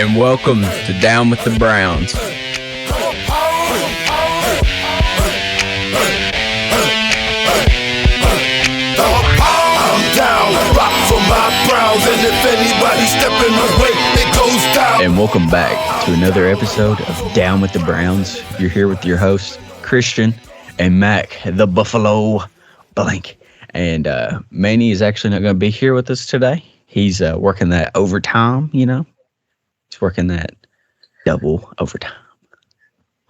and welcome to Down with the Browns. And welcome back to another episode of Down with the Browns. You're here with your hosts, Christian and Mac, the Buffalo Blank. And Manny is actually not going to be here with us today. He's working that overtime, you know. He's working that double overtime.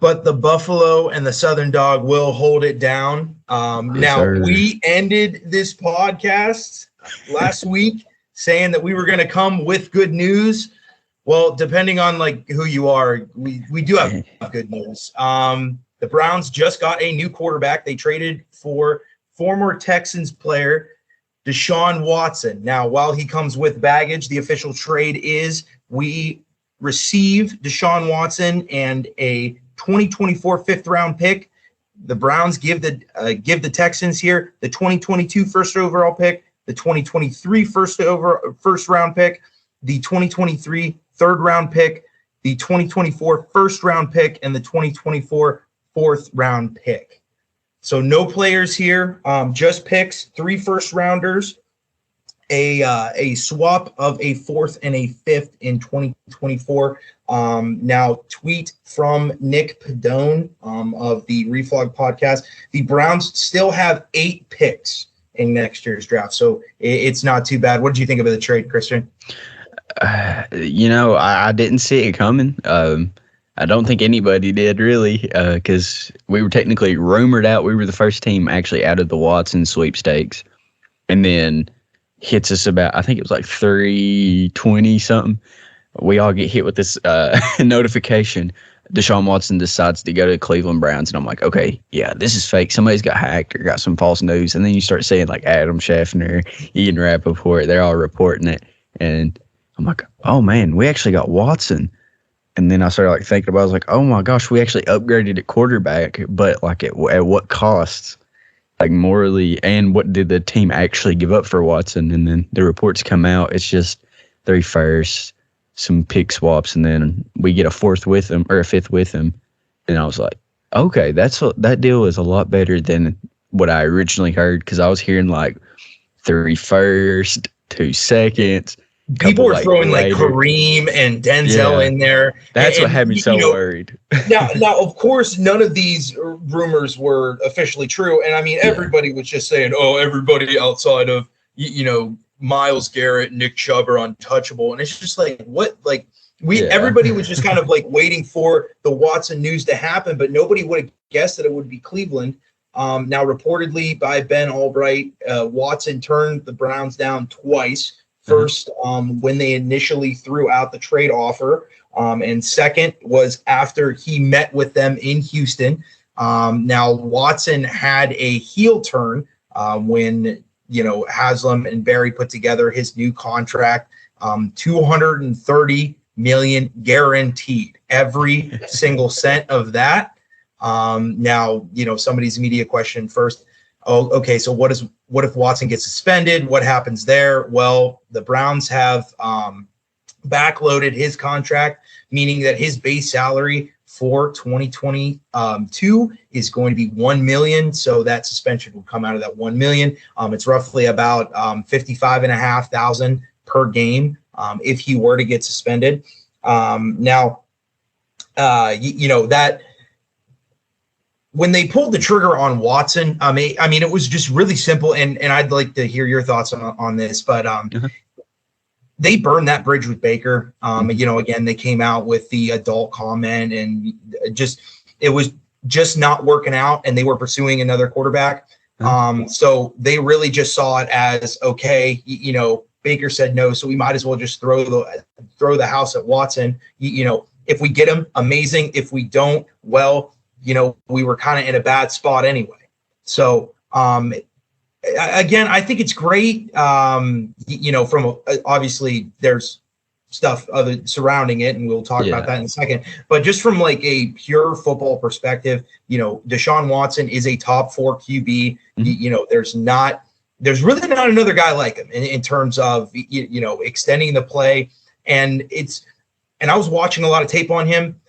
But the Buffalo and the Southern Dog will hold it down. We ended this podcast last week saying that we were going to come with good news. Well, depending on like who you are, we do have good news. The Browns just got a new quarterback. They traded for former Texans player Deshaun Watson. Now, while he comes with baggage, the official trade is we receive Deshaun Watson and a 2024 fifth-round pick. The Browns give the Texans here the 2022 first overall pick, the 2023 first-round pick, the 2023 third-round pick, the 2024 first-round pick, and the 2024 fourth-round pick. So no players here, just picks, 3 first-rounders, a swap of a fourth and a fifth in 2024. Now, tweet from Nick Padone of the Reflog podcast. The Browns still have 8 picks in next year's draft, so it's not too bad. What did you think of the trade, Christian? I didn't see it coming. I don't think anybody did, really, because we were technically rumored out. We were the first team actually out of the Watson sweepstakes. And then hits us about, I think it was like 3:20 something. We all get hit with this notification. Deshaun Watson decides to go to the Cleveland Browns. And I'm like, okay, yeah, this is fake. Somebody's got hacked or got some false news. And then you start saying like Adam Scheffner, Ian Rappaport, they're all reporting it. And I'm like, oh, man, we actually got Watson. And then I started like thinking about it. I was like, oh, my gosh, we actually upgraded at quarterback. But like at what costs? Like morally, and what did the team actually give up for Watson? And then the reports come out. It's just 3 firsts, some pick swaps, and then we get a fourth with him or a fifth with him. And I was like, okay, that deal is a lot better than what I originally heard, because I was hearing like 3 firsts, 2 seconds. People were throwing like Kareem and Denzel in there. That's what had me so worried. now, of course, none of these rumors were officially true. And I mean, everybody was just saying, oh, everybody outside of, Myles Garrett, Nick Chubb are untouchable. And it's just like, what? Like, everybody was just kind of like waiting for the Watson news to happen, but nobody would have guessed that it would be Cleveland. Now, reportedly by Ben Albright, Watson turned the Browns down twice. First, when they initially threw out the trade offer, and second was after he met with them in Houston. Now, Watson had a heel turn when, Haslam and Barry put together his new contract, $230 million guaranteed, every single cent of that. Now, somebody's media question first. Oh, okay. So what if Watson gets suspended? What happens there? Well, the Browns have backloaded his contract, meaning that his base salary for 2022 is going to be $1 million. So that suspension will come out of that $1 million. It's roughly about $55,500 per game if he were to get suspended. Now, that. When they pulled the trigger on Watson, I mean, it was just really simple, and I'd like to hear your thoughts on this, but they burned that bridge with Baker. Again, they came out with the adult comment, and it was just not working out, and they were pursuing another quarterback. So they really just saw it as, okay, Baker said no, so we might as well just throw the house at Watson. If we get him, amazing. If we don't, well, we were kind of in a bad spot anyway. So, again, I think it's great. Obviously there's stuff other surrounding it, and we'll talk about that in a second. But just from like a pure football perspective, Deshaun Watson is a top 4 QB. There's really not another guy like him in terms of, extending the play. And it's And I was watching a lot of tape on him,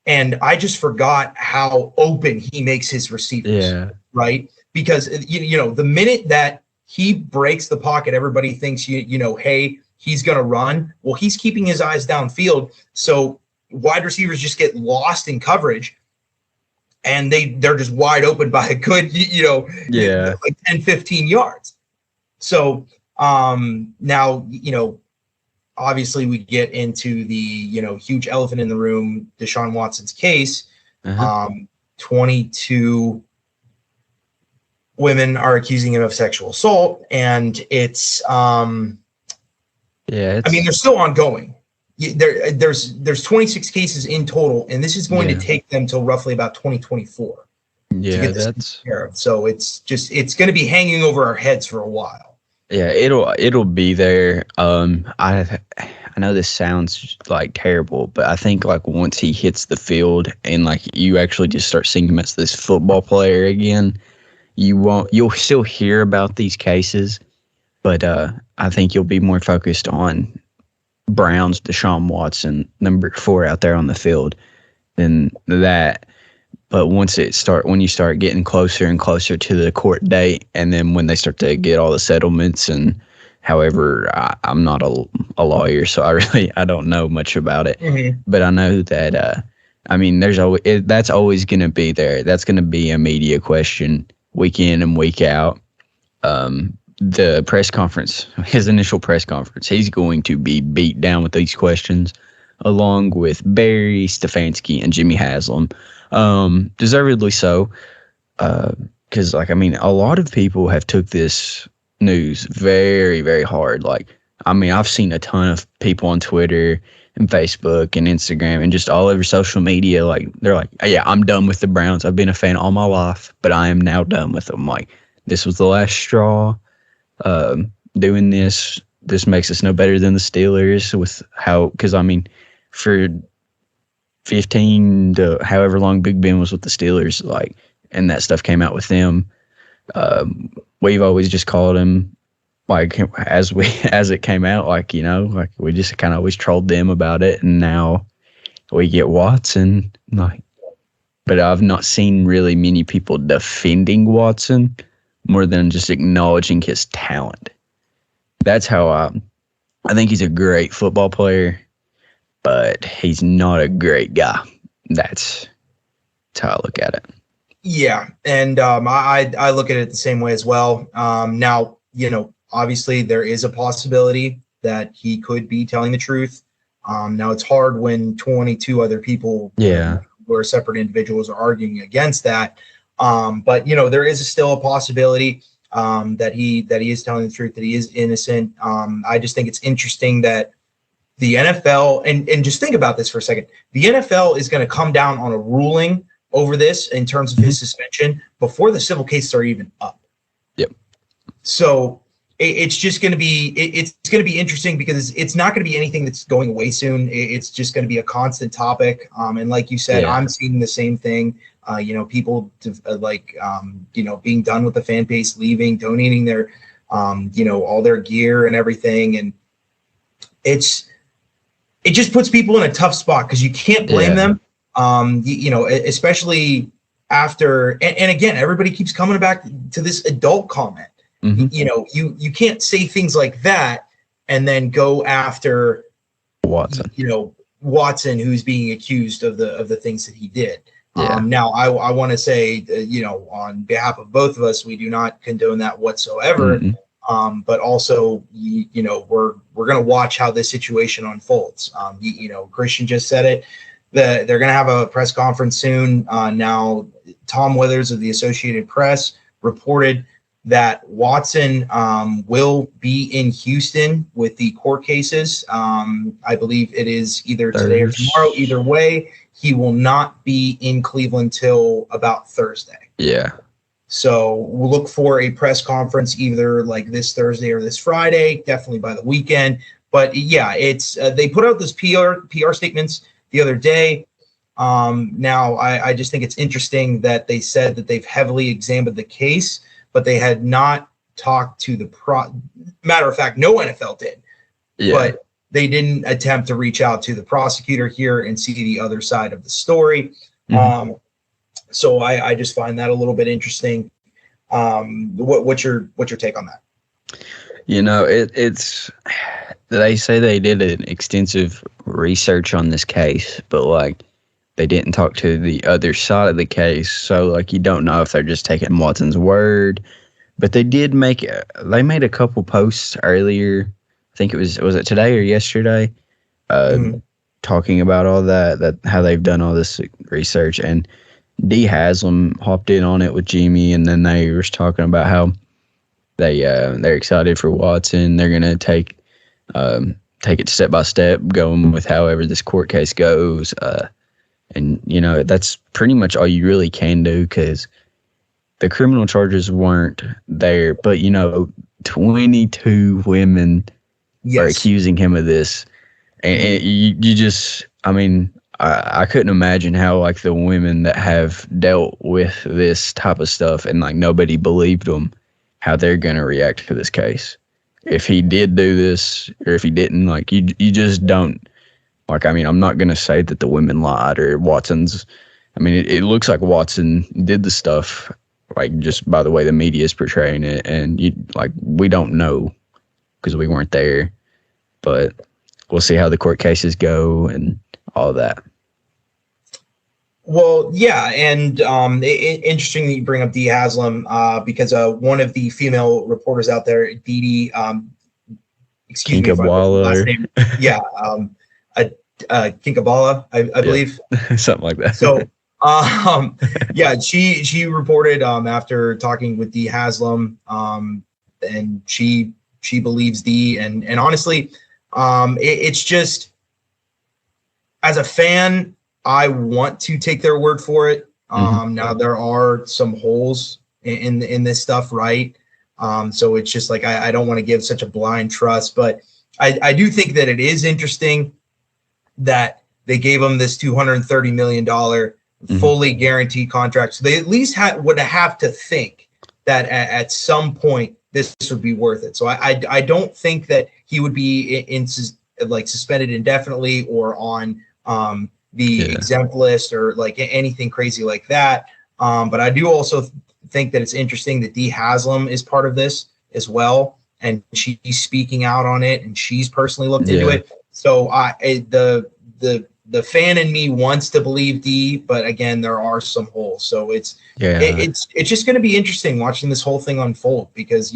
and I just forgot how open he makes his receivers. Yeah. Right? Because the minute that he breaks the pocket, everybody thinks hey, he's going to run. Well, he's keeping his eyes downfield, so wide receivers just get lost in coverage, and they're just wide open by a good like 10, 15 yards. So now obviously we get into the huge elephant in the room, Deshaun Watson's case. 22 women are accusing him of sexual assault, and it's I mean, they're still ongoing. There's 26 cases in total, and this is going to take them till roughly about 2024 to get this taken care of. So it's going to be hanging over our heads for a while. Yeah, it'll be there. I know this sounds like terrible, but I think like once he hits the field and like you actually just start seeing him as this football player again, you'll still hear about these cases, but I think you'll be more focused on Brown's Deshaun Watson, number 4 out there on the field, than that. But when you start getting closer and closer to the court date, and then when they start to get all the settlements, and however, I'm not a lawyer, so I don't know much about it. Mm-hmm. But I know that I mean, that's always going to be there. That's going to be a media question week in and week out. The press conference, his initial press conference, he's going to be beat down with these questions, along with Barry, Stefanski, and Jimmy Haslam. Deservedly so, because like, I mean, a lot of people have took this news very, very hard. Like, I mean, I've seen a ton of people on Twitter and Facebook and Instagram and just all over social media. Like, they're like, yeah, I'm done with the Browns. I've been a fan all my life, but I am now done with them. Like, this was the last straw. Doing this makes us no better than the Steelers because I mean, for 15 to however long Big Ben was with the Steelers, like, and that stuff came out with them. We've always just called him, like, as it came out, like, like we just kind of always trolled them about it, and now we get Watson, like, but I've not seen really many people defending Watson more than just acknowledging his talent. That's how I think he's a great football player, but he's not a great guy. That's how I look at it. Yeah, and I look at it the same way as well. Now, obviously there is a possibility that he could be telling the truth. Now it's hard when 22 other people who are separate individuals are arguing against that. But there is still a possibility that he is telling the truth, that he is innocent. I just think it's interesting that the NFL, and just think about this for a second, the NFL is going to come down on a ruling over this in terms of his suspension before the civil cases are even up. Yep. So it's just going to be interesting because it's not going to be anything that's going away soon. It's just going to be a constant topic. And like you said, I'm seeing the same thing. People being done with the fan base, leaving, donating their, all their gear and everything. And it just puts people in a tough spot because you can't blame them. Especially after, and again, everybody keeps coming back to this adult comment. Mm-hmm. You can't say things like that and then go after Watson. Watson, who's being accused of the things that he did. Yeah. Now I want to say, on behalf of both of us, we do not condone that whatsoever. Mm-hmm. But also, we're going to watch how this situation unfolds. Christian just said it. They're going to have a press conference soon. Now, Tom Withers of the Associated Press reported that Watson will be in Houston with the court cases. I believe it is either today or tomorrow. Either way, he will not be in Cleveland till about Thursday. Yeah. So we'll look for a press conference either like this Thursday or this Friday, definitely by the weekend. But yeah, it's they put out this PR statements the other day. Now, I just think it's interesting that they said that they've heavily examined the case, but they had not talked to matter of fact, no NFL did. Yeah. But they didn't attempt to reach out to the prosecutor here and see the other side of the story. So I just find that a little bit interesting. What's your take on that? It's they say they did an extensive research on this case, but like they didn't talk to the other side of the case. So like you don't know if they're just taking Watson's word. But they made a couple posts earlier. I think was it today or yesterday, talking about all that how they've done all this research, and Dee Haslam hopped in on it with Jimmy, and then they were talking about how they're excited for Watson. They're gonna take it step by step, going with however this court case goes, and that's pretty much all you really can do because the criminal charges weren't there, but 22 women are accusing him of this, and you just, I couldn't imagine how like the women that have dealt with this type of stuff and like nobody believed them, how they're gonna react to this case. If he did do this or if he didn't, like you just don't. Like, I'm not gonna say that the women lied or Watson's. It looks like Watson did the stuff. Like just by the way the media is portraying it, and we don't know because we weren't there, but we'll see how the court cases go and all that. Well, yeah, and interesting that you bring up Dee Haslam because one of the female reporters out there, Dee, excuse me if I last name, Kinkabala, I believe, something like that. So. She reported after talking with Dee Haslam, and she believes Dee, and honestly, it's just, as a fan, I want to take their word for it. Now there are some holes in this stuff, right? So it's just like I don't want to give such a blind trust, but I do think that it is interesting that they gave him this $230 million fully guaranteed contract. So they at least would have to think that at some point this would be worth it. So I don't think that he would be suspended indefinitely or on the exempt list or like anything crazy like that. But I do also think that it's interesting that Dee Haslam is part of this as well, and she's speaking out on it, and she's personally looked into it. So the fan in me wants to believe Dee, but again, there are some holes. So it's just going to be interesting watching this whole thing unfold because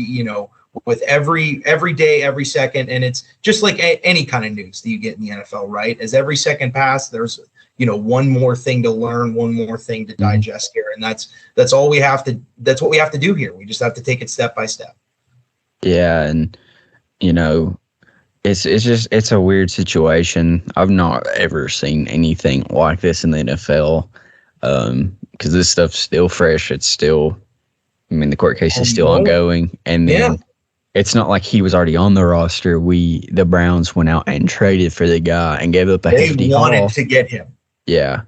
with every day, every second, and it's just like any kind of news that you get in the NFL, right? As every second passes, there's one more thing to learn, one more thing to digest here, and that's all we have to. That's what we have to do here. We just have to take it step by step. Yeah, and It's a weird situation. I've not ever seen anything like this in the NFL because this stuff's still fresh. It's still, the court case is still ongoing. And then it's not like he was already on the roster. The Browns went out and traded for the guy and gave up a hefty haul. They wanted to get him. Yeah,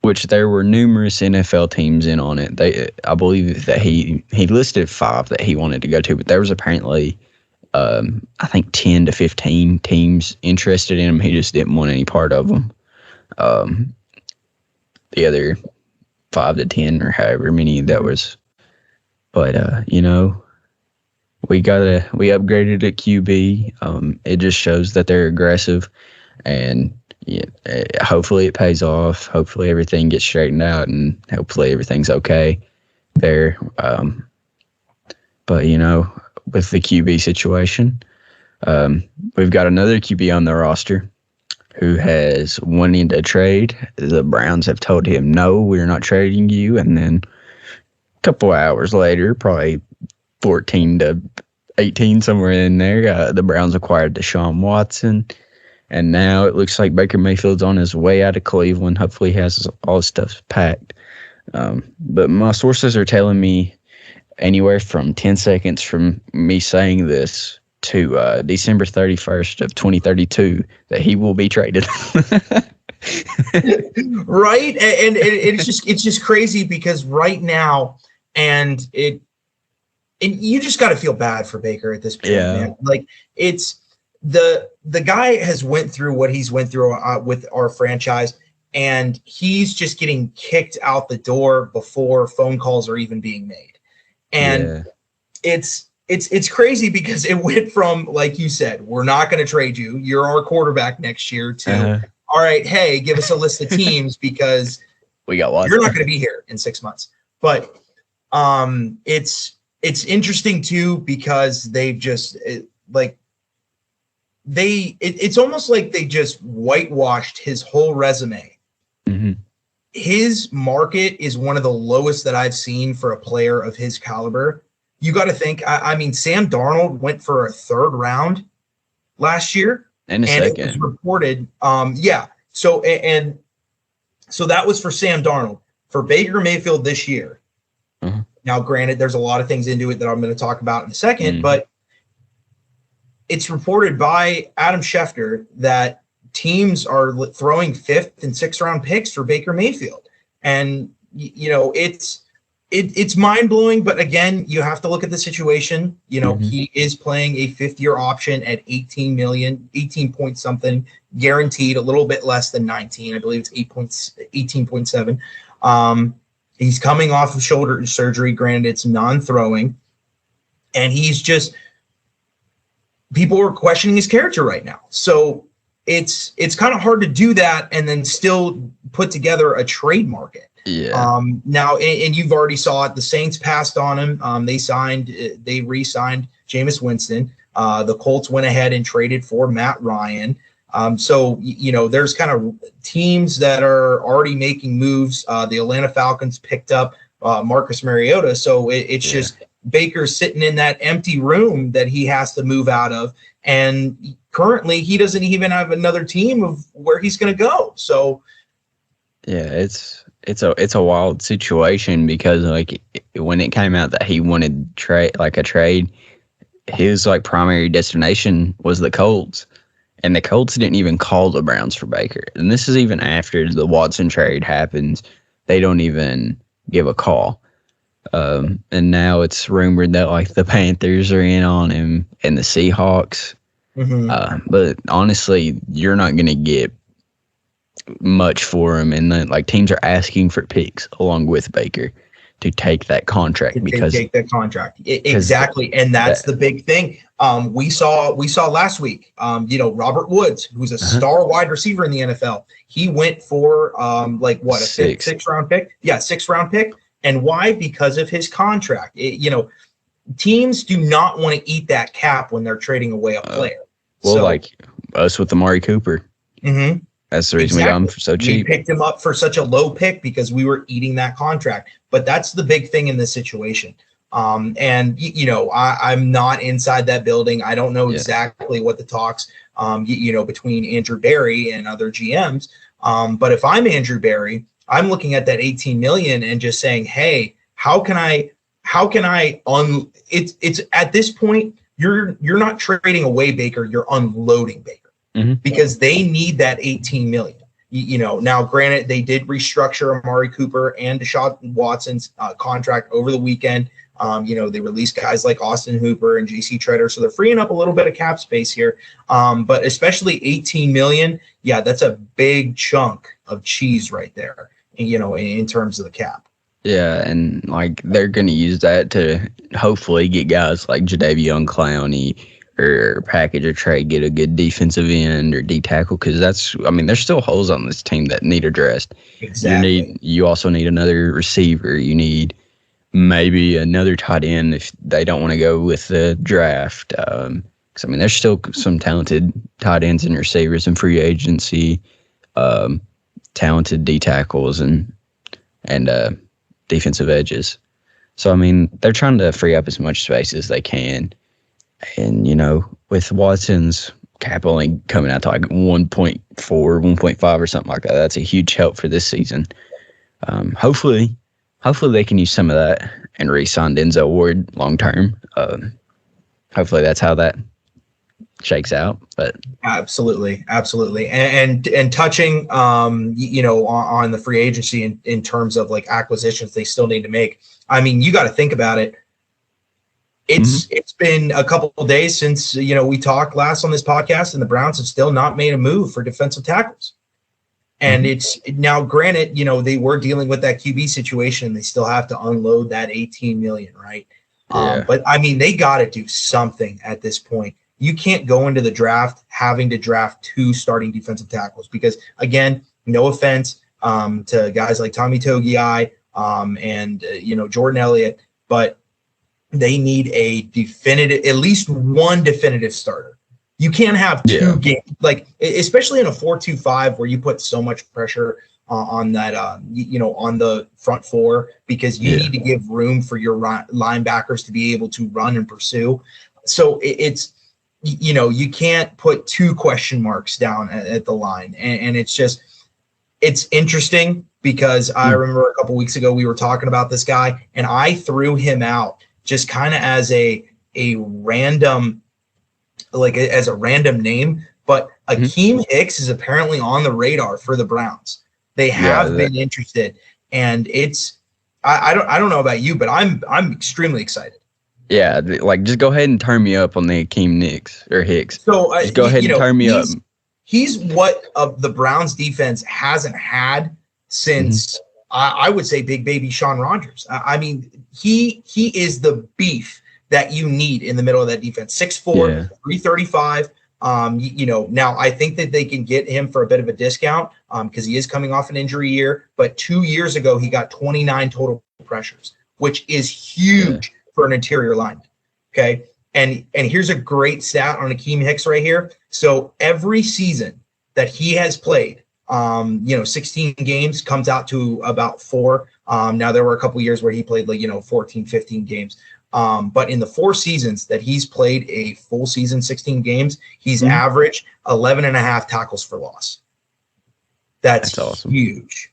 which there were numerous NFL teams in on it. I believe that he listed 5 that he wanted to go to, but there was apparently I think 10 to 15 teams interested in him. He just didn't want any part of them. The other 5 to 10 or however many that was. But, we upgraded at QB. It just shows that they're aggressive, and hopefully it pays off. Hopefully everything gets straightened out, and hopefully everything's okay there. But, with the QB situation, we've got another QB on the roster who has wanted a trade. The Browns have told him, no, we're not trading you. And then a couple hours later, probably 14 to 18, somewhere in there, the Browns acquired Deshaun Watson. And now it looks like Baker Mayfield's on his way out of Cleveland. Hopefully he has all his stuff packed. But my sources are telling me anywhere from 10 seconds from me saying this to December 31st of 2032 that he will be traded. Right? And it's just crazy because right now, and you just got to feel bad for Baker at this point, man. Like the guy has went through what he's went through with our franchise, and he's just getting kicked out the door before phone calls are even being made. And it's crazy because it went from, like you said, we're not going to trade you, you're our quarterback next year, to all right, hey, give us a list of teams because we got one. You're not going to be here in 6 months. But it's interesting too because they've just it's almost like they just whitewashed his whole resume. Mm-hmm. His market is one of the lowest that I've seen for a player of his caliber. You got to think, I mean, Sam Darnold went for a third round last year. And second. It was reported. So that was for Sam Darnold. For Baker Mayfield this year. Mm-hmm. Now, granted, there's a lot of things into it that I'm going to talk about in a second, but it's reported by Adam Schefter that teams are throwing 5th and 6th round picks for Baker Mayfield. And, it's mind-blowing, but again, you have to look at the situation. He is playing a 5th-year option at 18 million, 18 point something, guaranteed, a little bit less than 19. I believe it's 18.7. He's coming off of shoulder surgery. Granted, it's non-throwing, and he's just, people are questioning his character right now. So it's kind of hard to do that and then still put together a trade market. Yeah. Now, and you've already saw it. The Saints passed on him. They re-signed Jameis Winston. The Colts went ahead and traded for Matt Ryan. So there's kind of teams that are already making moves. The Atlanta Falcons picked up Marcus Mariota. So it's just Baker's sitting in that empty room that he has to move out of. And currently he doesn't even have another team of where he's going to go. So yeah, it's a wild situation because when it came out that he wanted a trade, his primary destination was the Colts, and the Colts didn't even call the Browns for Baker. And this is even after the Watson trade happens. They don't even give a call. And now it's rumored that the Panthers are in on him and the Seahawks. Mm-hmm. But honestly, you're not going to get much for him, and then teams are asking for picks along with Baker to take that contract exactly, and that's the big thing. We saw last week. Robert Woods, who's a star wide receiver in the NFL, he went for a sixth round pick. Yeah, 6th round pick. And why? Because of his contract. Teams do not want to eat that cap when they're trading away a player. Us with Amari Cooper. Mm-hmm. That's the reason we got him for so cheap. We picked him up for such a low pick because we were eating that contract. But that's the big thing in this situation. I'm not inside that building. I don't know exactly what the talks, between Andrew Berry and other GMs. But if I'm Andrew Berry, I'm looking at that 18 million and just saying, hey, how can I it's at this point, you're not trading away Baker, you're unloading Baker. Mm-hmm. Because they need that 18 million. Now, granted, they did restructure Amari Cooper and Deshaun Watson's contract over the weekend. They released guys like Austin Hooper and JC Treader, so they're freeing up a little bit of cap space here. But especially 18 million, that's a big chunk of cheese right there. In terms of the cap. Yeah, and they're going to use that to hopefully get guys like Jadeveon Clowney or package or trade, get a good defensive end or D tackle, because there's still holes on this team that need addressed. Exactly. You also need another receiver. You need maybe another tight end if they don't want to go with the draft. Because there's still some talented tight ends and receivers in free agency, talented D tackles and defensive edges. So they're trying to free up as much space as they can. And, with Watson's cap only coming out to 1.4, 1.5 or something like that, that's a huge help for this season. Hopefully they can use some of that and re-sign Denzel Ward long term. Hopefully that's how that shakes out. But absolutely. And touching, on the free agency in terms of acquisitions they still need to make. You got to think about it. It's been a couple of days since we talked last on this podcast, and the Browns have still not made a move for defensive tackles. And it's now, granted, they were dealing with that QB situation. They still have to unload that $18 million, right? Yeah. But I mean, they got to do something at this point. You can't go into the draft having to draft 2 starting defensive tackles because, again, no offense to guys like Tommy Togiai and Jordan Elliott, but they need at least one definitive starter. You can't have 2 games, like especially in a 4-2-5 where you put so much pressure on that, on the front 4 because you need to give room for your linebackers to be able to run and pursue. So it's you can't put 2 question marks down at the line, and it's interesting because I remember a couple weeks ago we were talking about this guy, and I threw him out just kind of as a random, as a random name, but Akeem Hicks is apparently on the radar for the Browns. They have been interested, and I don't know about you, but I'm extremely excited. Yeah, just go ahead and turn me up on the Akeem Hicks. So just go ahead and turn me up. He's what the Browns defense hasn't had since I would say Big Baby Sean Rogers. I mean, he is the beef that you need in the middle of that defense. 6'4", 335. Now I think that they can get him for a bit of a discount because he is coming off an injury year. But 2 years ago, he got 29 total pressures, which is huge for an interior lineman. Okay. And here's a great stat on Akeem Hicks right here. So every season that he has played, 16 games comes out to about 4. Now there were a couple years where he played 14, 15 games. But in the 4 seasons that he's played a full season, 16 games, he's averaged 11.5 tackles for loss. That's awesome. Huge.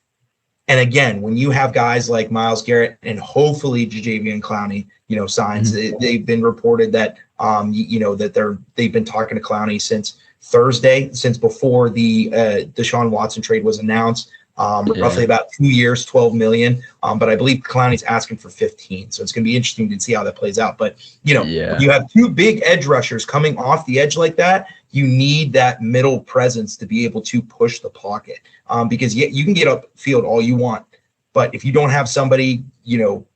And again, when you have guys like Myles Garrett and hopefully Jadeveon Clowney, signs, they've been reported that, that they've been talking to Clowney since Thursday, since before the Deshaun Watson trade was announced. Roughly about 2 years, $12 million. But I believe Clowney's asking for 15. So it's going to be interesting to see how that plays out. But, you have 2 big edge rushers coming off the edge like that. You need that middle presence to be able to push the pocket because you can get upfield all you want. But if you don't have somebody,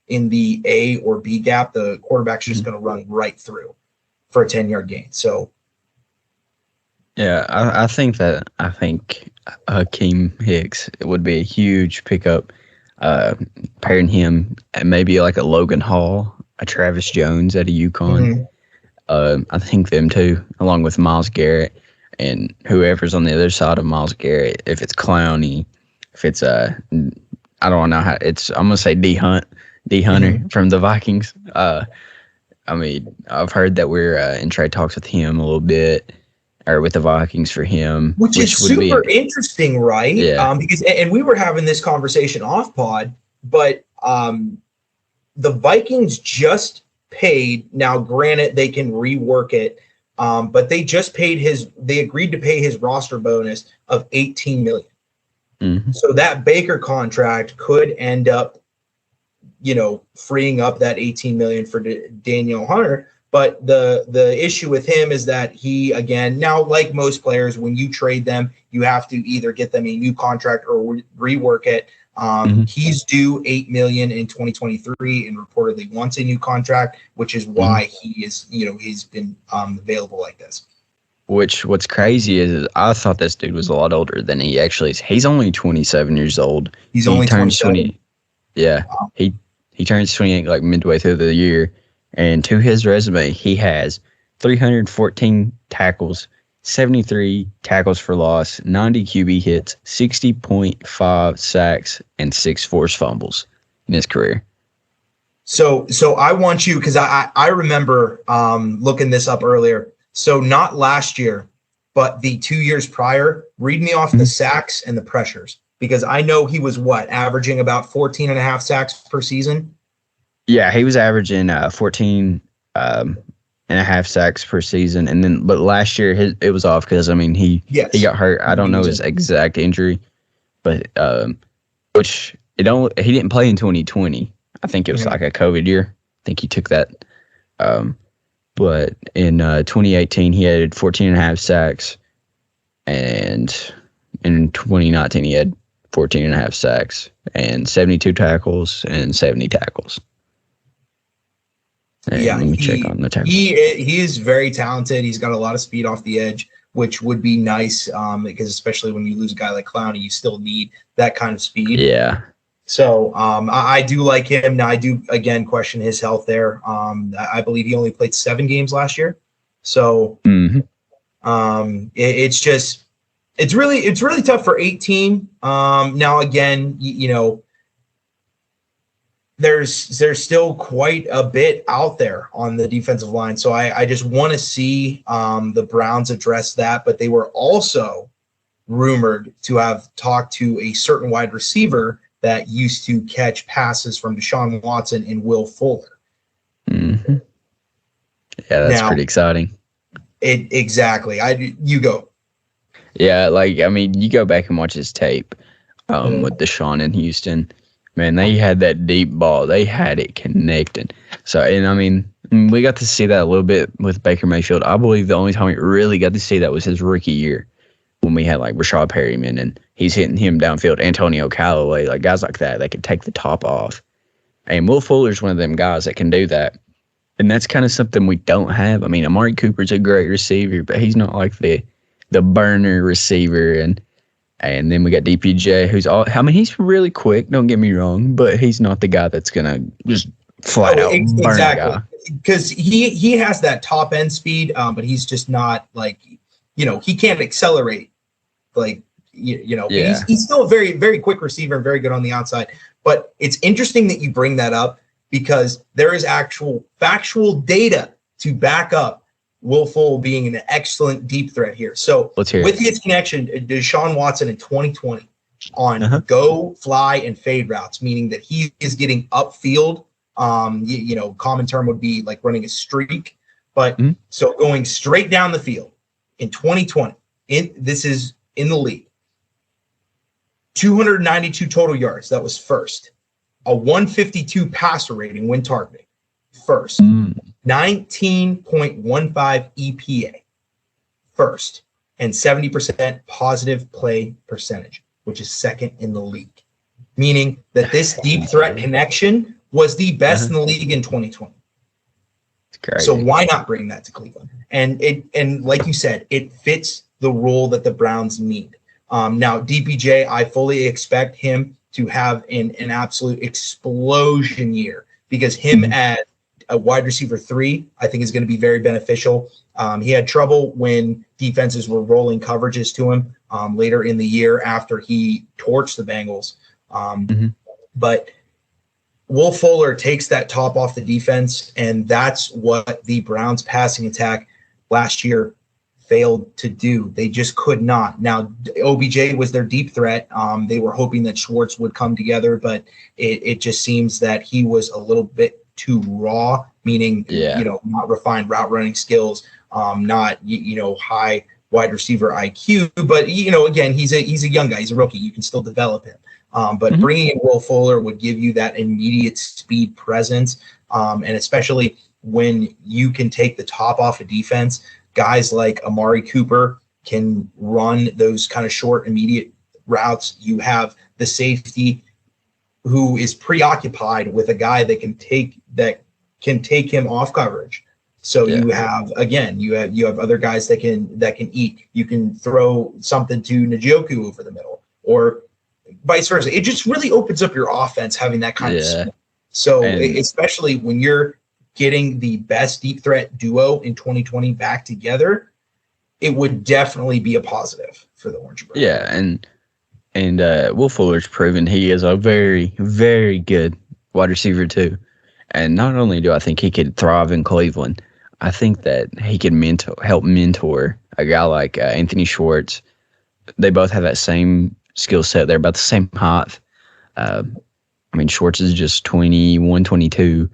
in the A or B gap, the quarterback's just going to run right through for a 10-yard gain. So, yeah, I think Akeem Hicks would be a huge pickup. Pairing him and maybe like a Logan Hall, a Travis Jones at a UConn. I think them two, along with Myles Garrett and whoever's on the other side of Myles Garrett. If it's Clowney, if it's I don't know how it's. I'm gonna say D Hunter from the Vikings. I mean, I've heard that we're in trade talks with him a little bit. Or with the Vikings for him, which is super interesting, right? Yeah. Because we were having this conversation off pod, but the Vikings just paid. Now, granted, they can rework it, but they just paid they agreed to pay his roster bonus of $18 million. So that Baker contract could end up, freeing up that $18 million for Danielle Hunter. But the issue with him is that he, again, now like most players, when you trade them, you have to either get them a new contract or rework it. He's due $8 million in 2023 and reportedly wants a new contract, which is why he is, he's been available like this. What's crazy is I thought this dude was a lot older than he actually is. He's only 27 years old. He turns 20. Yeah, wow. He turns 28 like midway through the year. And to his resume, he has 314 tackles, 73 tackles for loss, 90 QB hits, 60.5 sacks, and 6 forced fumbles in his career. So I want you, because I remember looking this up earlier. So not last year, but the 2 years prior, read me off the sacks and the pressures, because I know he was averaging about 14.5 sacks per season. Yeah, he was averaging 14 and a half sacks per season, but last year it was off because he got hurt. I don't know his exact injury, but he didn't play in 2020. I think it was like a COVID year. I think he took that But in 2018, he had 14 and a half sacks, and in 2019, he had 14 and a half sacks and 72 tackles and 70 tackles. And Yeah, let me check on the tackles. he is very talented. He's got a lot of speed off the edge, which would be nice because especially when you lose a guy like Clowney, you still need that kind of speed. Yeah. So I do like him. Now I do again question his health there. I believe he only played 7 games last year. So it's really tough for 18. Now again, there's still quite a bit out there on the defensive line. So I just want to see the Browns address that. But they were also rumored to have talked to a certain wide receiver that used to catch passes from Deshaun Watson and Will Fuller. Mm-hmm. Yeah, that's pretty exciting. Exactly. You go. Yeah, you go back and watch his tape with Deshaun in Houston. Man, they had that deep ball. They had it connected. So, and we got to see that a little bit with Baker Mayfield. I believe the only time we really got to see that was his rookie year when we had Rashad Perryman and he's hitting him downfield. Antonio Callaway, guys like that could take the top off. And Will Fuller's one of them guys that can do that. And that's kind of something we don't have. Amari Cooper's a great receiver, but he's not like the burner receiver. And then we got DPJ, who's he's really quick, don't get me wrong, but he's not the guy that's going to just flat out burn a guy. Because he has that top end speed, but he's just not he can't accelerate. He's still a very, very quick receiver and very good on the outside. But it's interesting that you bring that up because there is actual factual data to back up Will Fuller being an excellent deep threat here. So with his connection to Deshaun Watson in 2020 on go, fly, and fade routes, meaning that he is getting upfield. Common term would be like running a streak. But so going straight down the field in 2020, this is in the league. 292 total yards. That was first. A 152 passer rating when targeting. First. 19.15 EPA. First. And 70% positive play percentage, which is second in the league. Meaning that this deep threat connection was the best in the league in 2020. So why not bring that to Cleveland? And like you said, it fits the role that the Browns need. Now, DPJ, I fully expect him to have an absolute explosion year because him at a wide receiver 3, I think is going to be very beneficial. He had trouble when defenses were rolling coverages to him later in the year after he torched the Bengals. But Will Fuller takes that top off the defense, and that's what the Browns passing attack last year failed to do. They just could not. Now, OBJ was their deep threat. They were hoping that Schwartz would come together, but it just seems that he was a little bit too raw, meaning, not refined route running skills, not, high wide receiver IQ. But, again, he's a young guy. He's a rookie. You can still develop him. But bringing in Will Fuller would give you that immediate speed presence, and especially when you can take the top off of defense. Guys like Amari Cooper can run those kind of short, immediate routes. You have the safety who is preoccupied with a guy that can take him off coverage. So you have other guys that can eat. You can throw something to Njoku over the middle, or vice versa. It just really opens up your offense having that kind of speed. So especially when you're getting the best deep threat duo in 2020 back together, it would definitely be a positive for the Orange Browns. Yeah, and Will Fuller's proven he is a very, very good wide receiver too. And not only do I think he could thrive in Cleveland, I think that he could help mentor a guy like Anthony Schwartz. They both have that same skill set. They're about the same height. Schwartz is just 21, 22.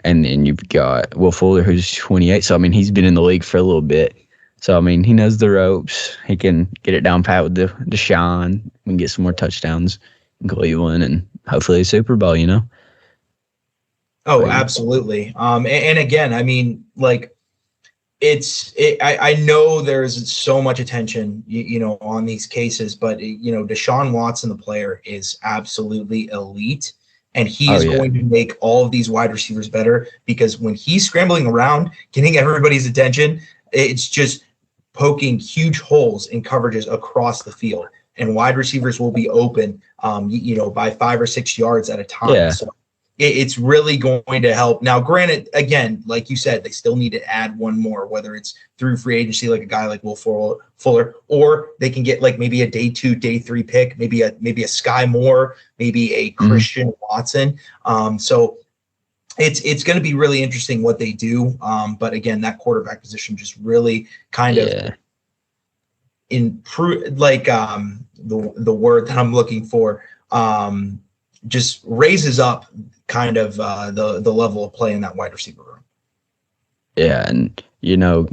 And then you've got Will Fuller, who's 28. So, he's been in the league for a little bit. So, he knows the ropes. He can get it down pat with Deshaun. We can get some more touchdowns in Cleveland and hopefully a Super Bowl, Oh, Like, absolutely. And again, I mean, like I know there's so much attention, on these cases, but Deshaun Watson, the player, is absolutely elite, and he oh is yeah, going to make all of these wide receivers better because when he's scrambling around, getting everybody's attention, it's just poking huge holes in coverages across the field, and wide receivers will be open, by 5 or 6 yards at a time. yeah. So it's really going to help. Now, granted, again, like you said, they still need to add one more, whether it's through free agency, like a guy like Will Fuller, or they can get like maybe a day 2, day 3 pick, maybe a Sky Moore, maybe a Mhm. Christian Watson. So it's going to be really interesting what they do. But again, that quarterback position just really kind of Yeah. improve, like the word that I'm looking for, just raises up kind of the level of play in that wide receiver room. Yeah, and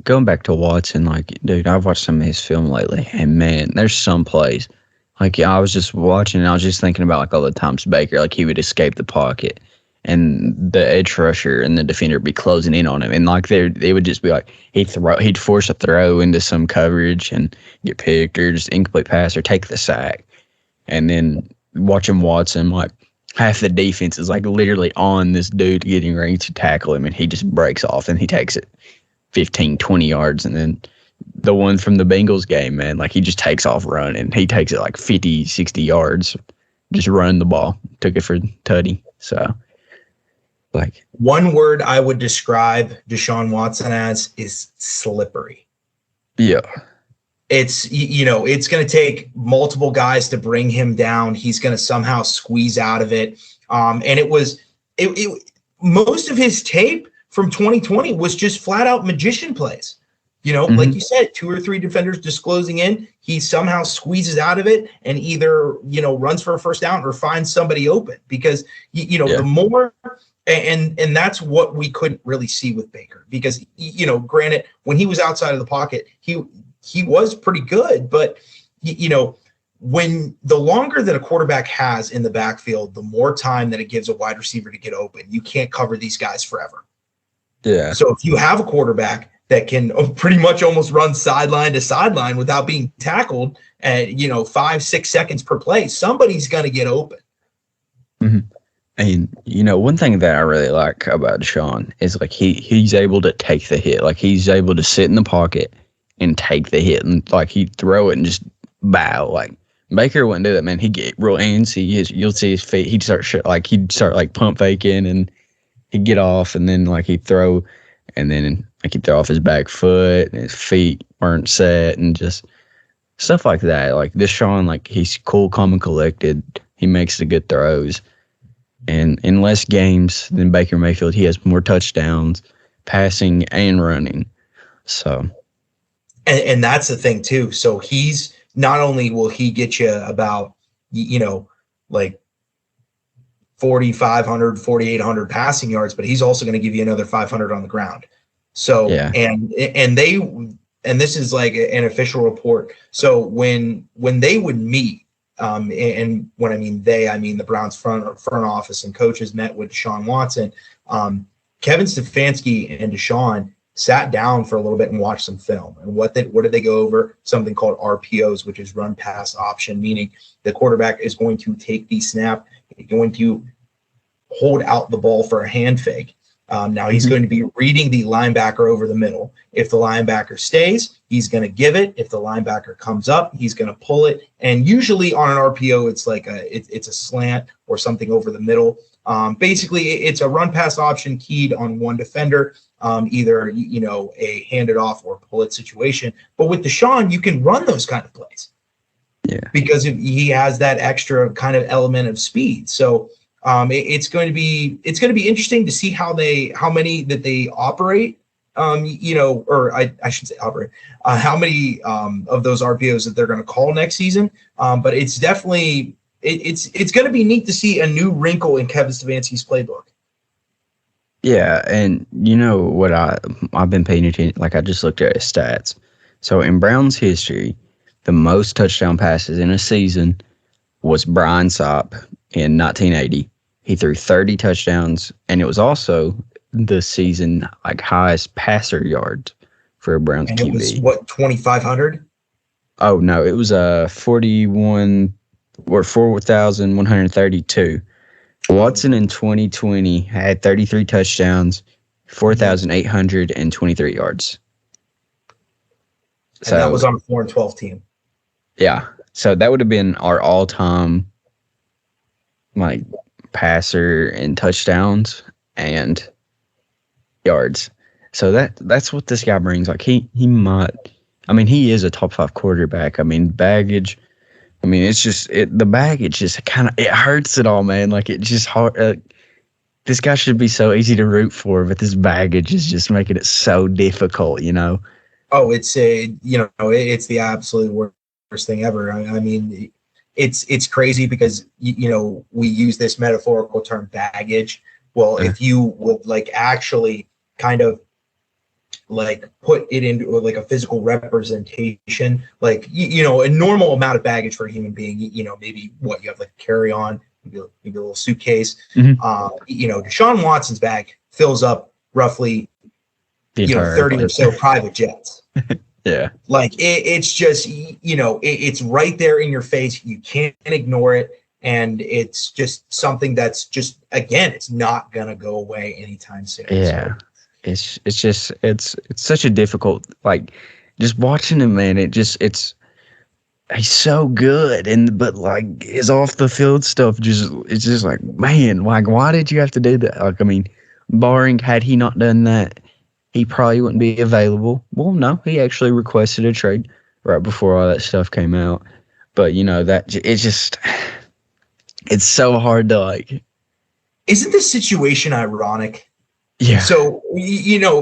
going back to Watson, like, dude, I've watched some of his film lately, and man, there's some plays. Like, I was just watching, and I was just thinking about like all the times Baker, like, he would escape the pocket, and the edge rusher and the defender would be closing in on him, and like they would just be like he'd force a throw into some coverage and get picked, or just incomplete pass, or take the sack, and then watching Watson, like, half the defense is like literally on this dude getting ready to tackle him, and he just breaks off and he takes it 15, 20 yards. And then the one from the Bengals game, man, like, he just takes off running. He takes it like 50, 60 yards, just running the ball. Took it for Tutty. So, like, One word I would describe Deshaun Watson as is slippery. yeah. It's going to take multiple guys to bring him down. He's going to somehow squeeze out of it. And it most of his tape from 2020 was just flat out magician plays. Like you said, 2 or 3 defenders disclosing in, he somehow squeezes out of it and either, runs for a first down or finds somebody open because, Yeah. the more, and that's what we couldn't really see with Baker because, granted, when he was outside of the pocket, he was pretty good, but when the longer that a quarterback has in the backfield, the more time that it gives a wide receiver to get open. You can't cover these guys forever. Yeah. So if you have a quarterback that can pretty much almost run sideline to sideline without being tackled at 5-6 seconds per play, somebody's going to get open. Mm-hmm. And one thing that I really like about Deshaun is like he's able to take the hit. Like, he's able to sit in the pocket and take the hit, and like he'd throw it and just bow. Like, Baker wouldn't do that, man. He'd get real antsy. You'll see his feet. He'd start like pump faking, and he'd get off, and then like he'd throw, and then like he'd throw off his back foot, and his feet weren't set, and just stuff like that. Like, Deshaun, like, he's cool, calm, and collected. He makes the good throws. And in less games than Baker Mayfield, he has more touchdowns, passing and running. So, And that's the thing too. So he's not only will he get you about, like 4,500, 4,800 passing yards, but he's also going to give you another 500 on the ground. So, yeah. and this is like an official report. So when they would meet, and when I mean they, I mean the Browns front office and coaches met with Deshaun Watson, Kevin Stefanski and Deshaun sat down for a little bit and watched some film. And what did they go over? Something called RPOs, which is run pass option, meaning the quarterback is going to take the snap, going to hold out the ball for a hand fake. Now he's going to be reading the linebacker over the middle. If the linebacker stays, he's going to give it. If the linebacker comes up, he's going to pull it. And usually on an RPO, it's like it's a slant or something over the middle. Basically, it's a run pass option keyed on one defender, either a hand it off or pull it situation. But with Deshaun, you can run those kind of plays, because he has that extra kind of element of speed. So it's going to be interesting to see how many that they operate. Or I should say operate. How many of those RPOs that they're going to call next season? But it's definitely. It's going to be neat to see a new wrinkle in Kevin Stefanski's playbook. Yeah, and what I've been paying attention. Like, I just looked at his stats. So in Browns history, the most touchdown passes in a season was Brian Sapp in 1980. He threw 30 touchdowns, and it was also the season highest passer yards for a Browns And QB. it was what, 2,500? Oh no, it was 41 or 4,132. Watson in 2020 had 33 touchdowns, 4,823 yards. And that was on a 4-12 team. Yeah. So that would have been our all-time passer and touchdowns and yards. So that's what this guy brings. He might. I mean, he is a top 5 quarterback. I mean, baggage. I mean, it's just the baggage just kind of it hurts it all, man. It just hard. This guy should be so easy to root for, but this baggage is just making it so difficult. Oh, it's it's the absolute worst thing ever. I mean, it's crazy because we use this metaphorical term baggage. Well, if you would actually kind of put it into a physical representation, a normal amount of baggage for a human being, maybe what you have carry on, maybe a little suitcase. Mm-hmm. Deshaun Watson's bag fills up roughly 30 or so private jets. Yeah. It's just, it's right there in your face. You can't ignore it. And it's just something that's just, again, it's not going to go away anytime soon. Yeah. So. It's such a difficult, just watching him, man. He's so good. But his off the field stuff, it's just man, why did you have to do that? I mean, barring had he not done that, he probably wouldn't be available. Well, no, he actually requested a trade right before all that stuff came out. But it's so hard to Isn't this situation ironic? Yeah. So,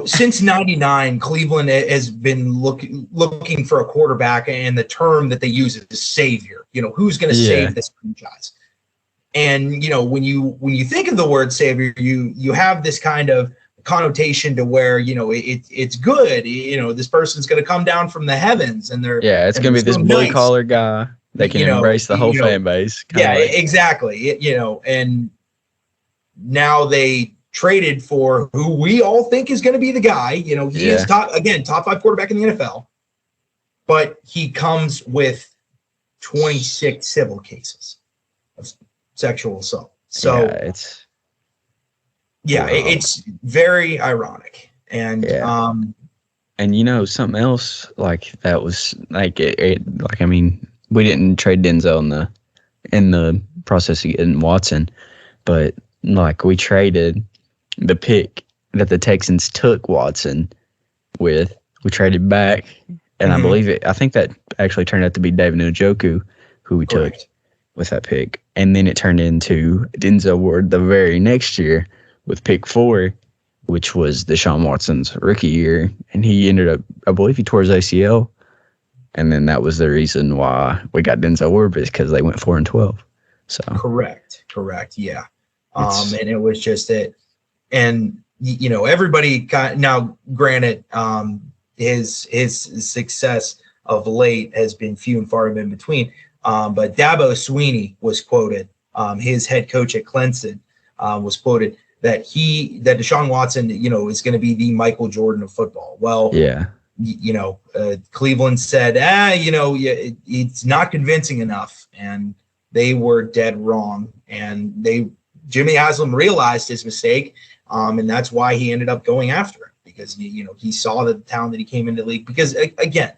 since 99, Cleveland has been looking for a quarterback, and the term that they use is savior. Who's going to save this franchise? And, when you think of the word savior, you have this kind of connotation to where, it's good. This person's going to come down from the heavens, and it's going to be this blue collar guy that can embrace the whole fan base. Exactly. And now they traded for who we all think is going to be the guy. He is top 5 quarterback in the NFL, but he comes with 26 civil cases of sexual assault. So it's very ironic. And and something else that was I mean, we didn't trade Denzel in the process of getting Watson, but we traded the pick that the Texans took Watson with. We traded back, and I think that actually turned out to be David Njoku, who we took with that pick. And then it turned into Denzel Ward the very next year with pick 4, which was Deshaun Watson's rookie year. And he ended up, I believe he tore his ACL. And then that was the reason why we got Denzel Ward, because they went 4-12. So Correct. Yeah. And it was just that. And, everybody got, now granted, his success of late has been few and far in between. But Dabo Swinney was quoted, his head coach at Clemson, was quoted that Deshaun Watson, is going to be the Michael Jordan of football. Well, Cleveland said, it's not convincing enough. And they were dead wrong. And Jimmy Haslam realized his mistake. And that's why he ended up going after him, because he saw the talent that he came into the league. Because again,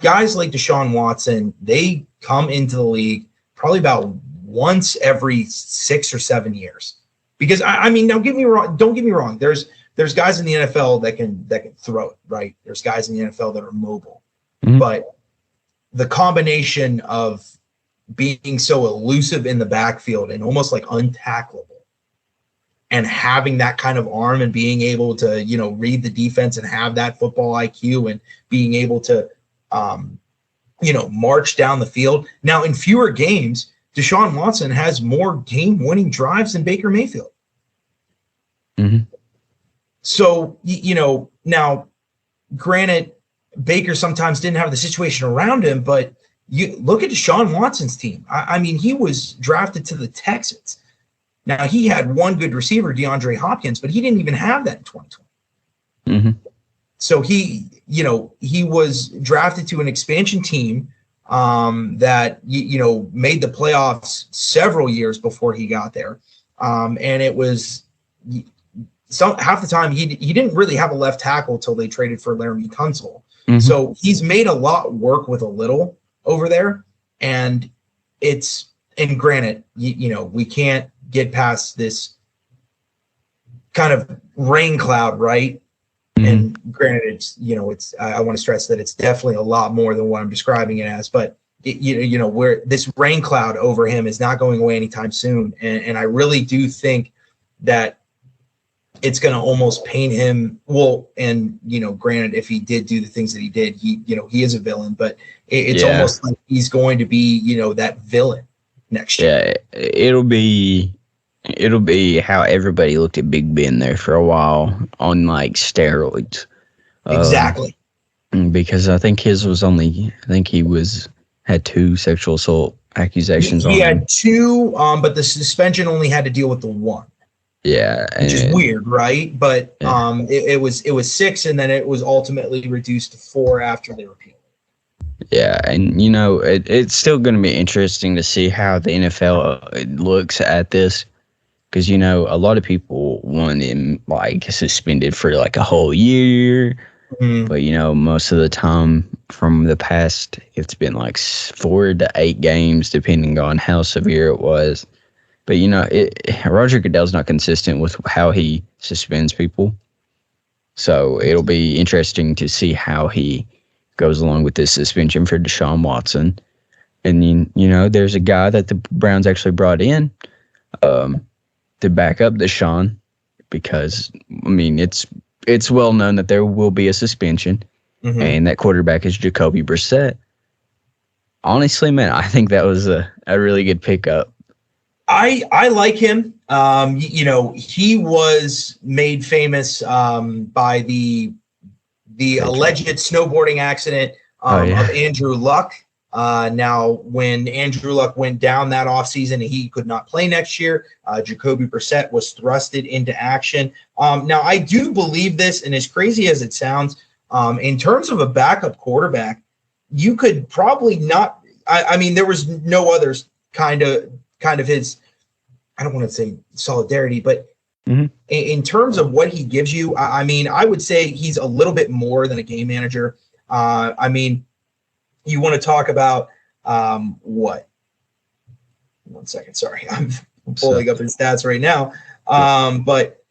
guys like Deshaun Watson, they come into the league probably about once every 6 or 7 years. Because I mean, now don't get me wrong. There's guys in the NFL that can throw it, right? There's guys in the NFL that are mobile, but the combination of being so elusive in the backfield and almost untackleable, and having that kind of arm and being able to, read the defense and have that football IQ and being able to, march down the field. Now, in fewer games, Deshaun Watson has more game-winning drives than Baker Mayfield. Mm-hmm. So, now, granted, Baker sometimes didn't have the situation around him, but you look at Deshaun Watson's team. I mean, he was drafted to the Texans. Now, he had one good receiver, DeAndre Hopkins, but he didn't even have that in 2020. Mm-hmm. So he was drafted to an expansion team that made the playoffs several years before he got there, and it was half the time he didn't really have a left tackle till they traded for Laramie Tunsil. Mm-hmm. So he's made a lot work with a little over there, and granted, we can't get past this kind of rain cloud, right? Mm-hmm. And granted, I want to stress that it's definitely a lot more than what I'm describing it as, but where this rain cloud over him is not going away anytime soon. And I really do think that it's going to almost paint him. Well, and, granted, if he did do the things that he did, he is a villain, but it's almost like he's going to be, that villain next year. Yeah, it'll be how everybody looked at Big Ben there for a while on like steroids. Exactly. Because I think he had 2 sexual assault accusations on him. He had 2, but the suspension only had to deal with the 1. Yeah, which is weird, right? But it was 6, and then it was ultimately reduced to 4 after they repealed it. Yeah, and it's still going to be interesting to see how the NFL looks at this, because a lot of people want him like suspended for like a whole year, but most of the time from the past, it's been like 4 to 8 games, depending on how severe it was. But, Roger Goodell's not consistent with how he suspends people. So it'll be interesting to see how he goes along with this suspension for Deshaun Watson. And, there's a guy that the Browns actually brought in to back up Deshaun because, it's well known that there will be a suspension. Mm-hmm. And that quarterback is Jacoby Brissett. Honestly, man, I think that was a really good pickup. I like him. He was made famous by the alleged snowboarding accident of Andrew Luck. Now, when Andrew Luck went down that offseason, he could not play next year. Jacoby Brissett was thrusted into action. Now, I do believe this, and as crazy as it sounds, in terms of a backup quarterback, you could probably not. There was no others kind of his, I don't want to say solidarity, but in terms of what he gives you, I would say he's a little bit more than a game manager. You want to talk about what? 1 second, sorry, I'm pulling up his stats right now. But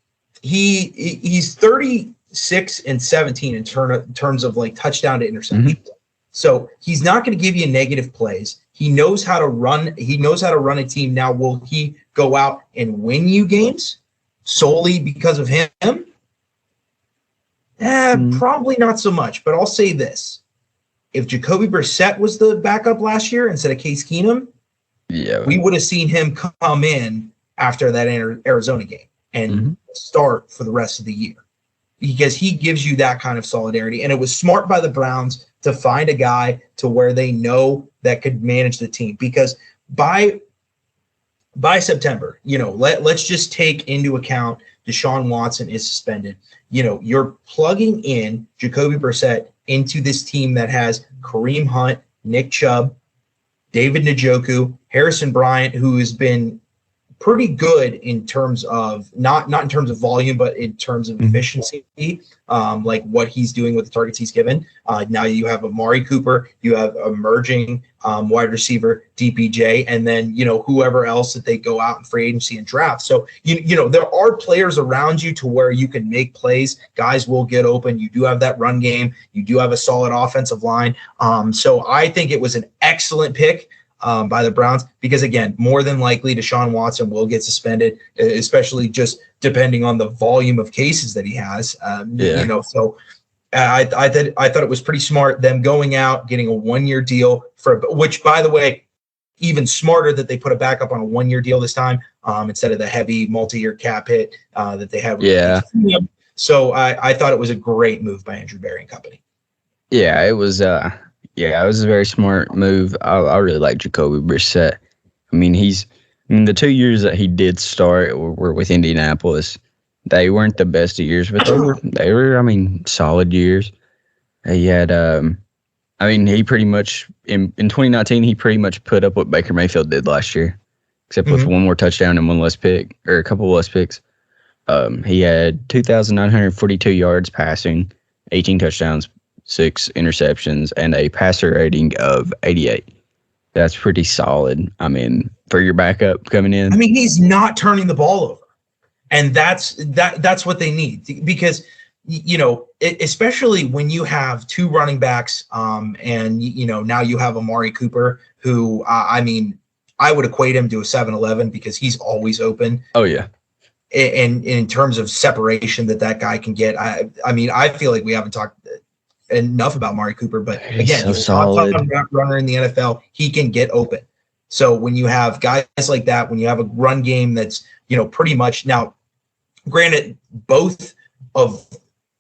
he's 36 and 17 in terms of like touchdown to interception. Mm-hmm. So he's not going to give you negative plays. He knows how to run. He knows how to run a team. Now, will he go out and win you games solely because of him? Probably not so much. But I'll say this: if Jacoby Brissett was the backup last year instead of Case Keenum, we would have seen him come in after that Arizona game and start for the rest of the year, because he gives you that kind of solidarity. And it was smart by the Browns to find a guy to where they know that could manage the team, because by September, let's just take into account Deshaun Watson is suspended. You're plugging in Jacoby Brissett into this team that has Kareem Hunt, Nick Chubb, David Njoku, Harrison Bryant, who has been pretty good in terms of not in terms of volume, but in terms of efficiency, like what he's doing with the targets he's given. Now you have Amari Cooper, you have emerging wide receiver DPJ, and then whoever else that they go out in free agency and draft. So there are players around you to where you can make plays. Guys will get open. You do have that run game. You do have a solid offensive line. So I think it was an excellent pick by the Browns, because again, more than likely Deshaun Watson will get suspended, especially just depending on the volume of cases that he has. So I thought it was pretty smart them going out, getting a 1-year deal which, by the way, even smarter that they put a backup on a 1-year deal this time instead of the heavy multi-year cap hit that they had. So I thought it was a great move by Andrew Berry and company. Yeah, it was. It was a very smart move. I really like Jacoby Brissett. He's And the 2 years that he did start were with Indianapolis. They weren't the best of years, but they were, I mean, solid years. He had, he pretty much, in 2019, he pretty much put up what Baker Mayfield did last year, except with one more touchdown and one less pick, or a couple less picks. He had 2,942 yards passing, 18 touchdowns, 6 interceptions, and a passer rating of 88. That's pretty solid. I mean, for your backup coming in. I mean, he's not turning the ball over. And that's what they need, because, especially when you have 2 running backs, and, now you have Amari Cooper, who, I would equate him to a 7-Eleven because he's always open. Oh, yeah. And in terms of separation that guy can get, I feel like we haven't talked enough about Amari Cooper, but again, he's a top runner in the NFL. He can get open. So when you have guys like that, when you have a run game that's, pretty much now, granted, both of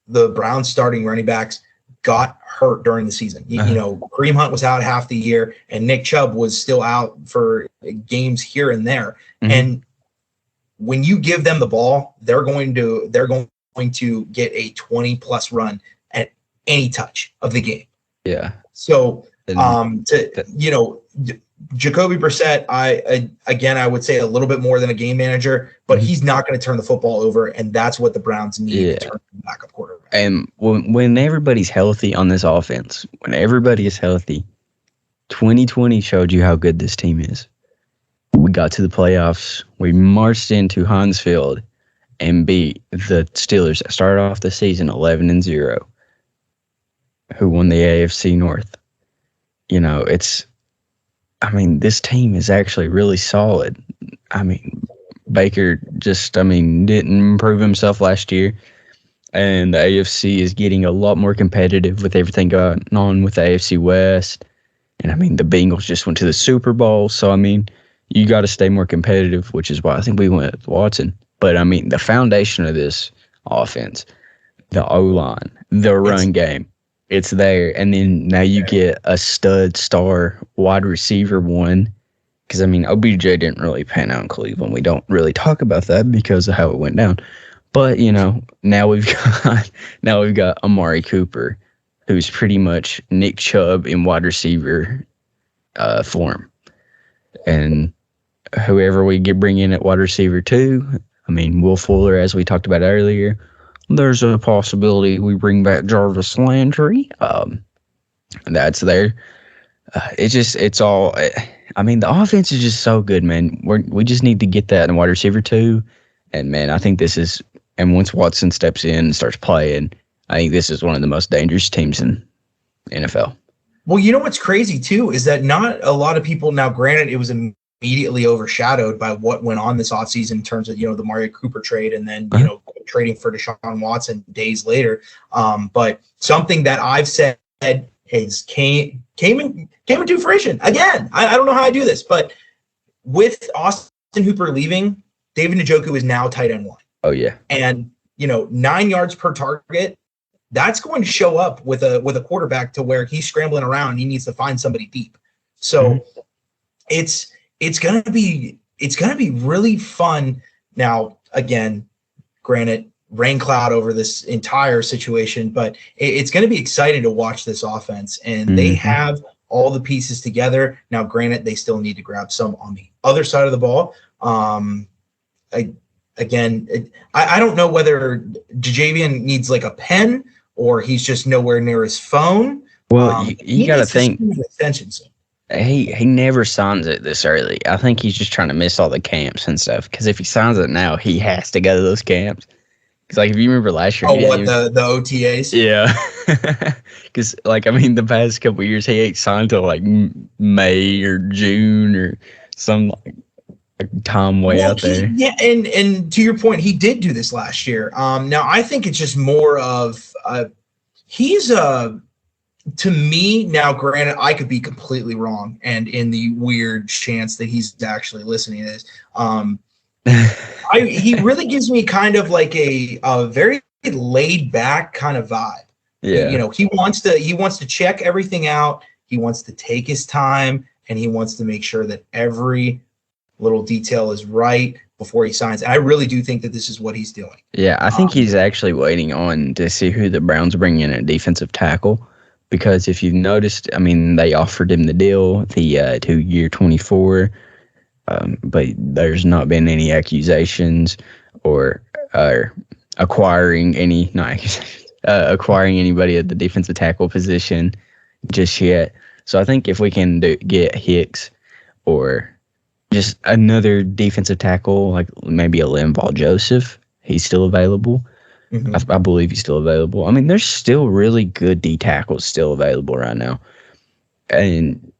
the Browns starting running backs got hurt during the season. Kareem Hunt was out half the year, and Nick Chubb was still out for games here and there. Mm-hmm. And when you give them the ball, they're going to get a 20+ run at any touch of the game. Yeah. So Jacoby Brissett, I would say a little bit more than a game manager, but he's not going to turn the football over, and that's what the Browns need to turn the backup quarterback. And when everybody's healthy on this offense, when everybody is healthy, 2020 showed you how good this team is. We got to the playoffs. We marched into Heinz Field and beat the Steelers that started off the season 11-0, who won the AFC North. This team is actually really solid. Baker didn't improve himself last year, and the AFC is getting a lot more competitive with everything going on with the AFC West. And the Bengals just went to the Super Bowl, so you got to stay more competitive, which is why I think we went with Watson. But the foundation of this offense, the O-line, the run game, it's there. And then now you get a stud star wide receiver one. Because, OBJ didn't really pan out in Cleveland. We don't really talk about that because of how it went down. But, now we've got Amari Cooper, who's pretty much Nick Chubb in wide receiver form. And whoever we bring in at wide receiver 2, Will Fuller, as we talked about earlier, there's a possibility we bring back Jarvis Landry. That's there. The offense is just so good, man. We just need to get that in wide receiver 2. And, man, I think this is – and once Watson steps in and starts playing, I think this is one of the most dangerous teams in NFL. Well, what's crazy, too, is that not a lot of people – now, granted, it was immediately overshadowed by what went on this offseason in terms of, the Amari Cooper trade and then, trading for Deshaun Watson days later. But something that I've said has came into fruition again. I don't know how I do this, but with Austin Hooper leaving, David Njoku is now tight end 1. Oh yeah. And 9 yards per target, that's going to show up with a quarterback to where he's scrambling around and he needs to find somebody deep. So it's gonna be really fun. Now, again, granted, rain cloud over this entire situation, but it's going to be exciting to watch this offense. And they have all the pieces together. Now, granted, they still need to grab some on the other side of the ball. I don't know whether Jajavian needs like a pen or he's just nowhere near his phone. Well, you got to think. Extension soon. He never signs it this early. I think he's just trying to miss all the camps and stuff. Because if he signs it now, he has to go to those camps. Because, if you remember last year. The OTAs? Yeah. Because, the past couple of years, he ain't signed till, May or June or some, time way out there. And to your point, he did do this last year. Now, I think it's just more of he's to me, now granted, I could be completely wrong, and in the weird chance that he's actually listening to this, he really gives me kind of like a very laid back kind of vibe. Yeah, he wants to check everything out. He wants to take his time, and he wants to make sure that every little detail is right before he signs. And I really do think that this is what he's doing. Yeah, I think he's actually waiting on to see who the Browns bring in at defensive tackle. Because if you've noticed, I mean, they offered him the deal, the 2-year, 24, but there's not been any accusations or acquiring any, not accusations, acquiring anybody at the defensive tackle position just yet. So I think if we can get Hicks or just another defensive tackle, like maybe a Linval Joseph, he's still available. I believe he's still available. I mean, there's still really good D tackles still available right now. And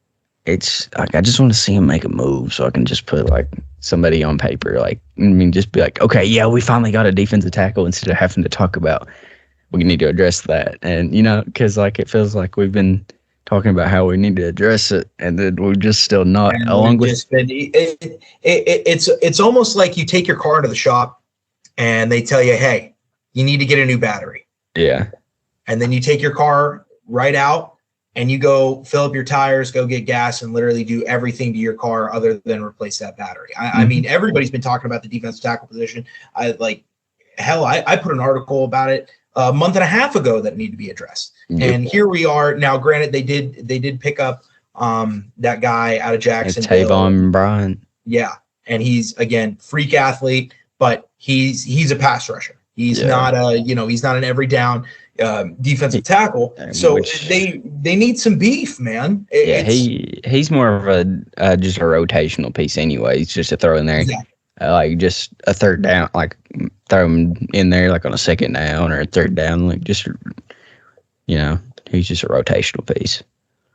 it's like, I just want to see him make a move so I can just put like somebody on paper. Like, I mean, just be like, okay, yeah, we finally got a defensive tackle instead of having to talk about we need to address that. And, you know, because like it feels like we've been talking about how we need to address it, and then we're just still not. And along with it's almost like you take your car to the shop and they tell you, hey, you need to get a new battery. Yeah. And then you take your car right out and you go fill up your tires, go get gas, and literally do everything to your car other than replace that battery. I mean, everybody's been talking about the defensive tackle position. I put an article about it a month and a half ago that needed to be addressed. Yep. And here we are now. Granted, they did pick up that guy out of Jacksonville, Tavon Bryant. Yeah, and he's again freak athlete, but he's a pass rusher. He's not he's not an every down defensive tackle. So they need some beef, man. He's more of a just a rotational piece anyway. He's just a throw in there. Exactly. Like just a third down, like throw him in there like on a second down or a third down, like just, you know, he's just a rotational piece.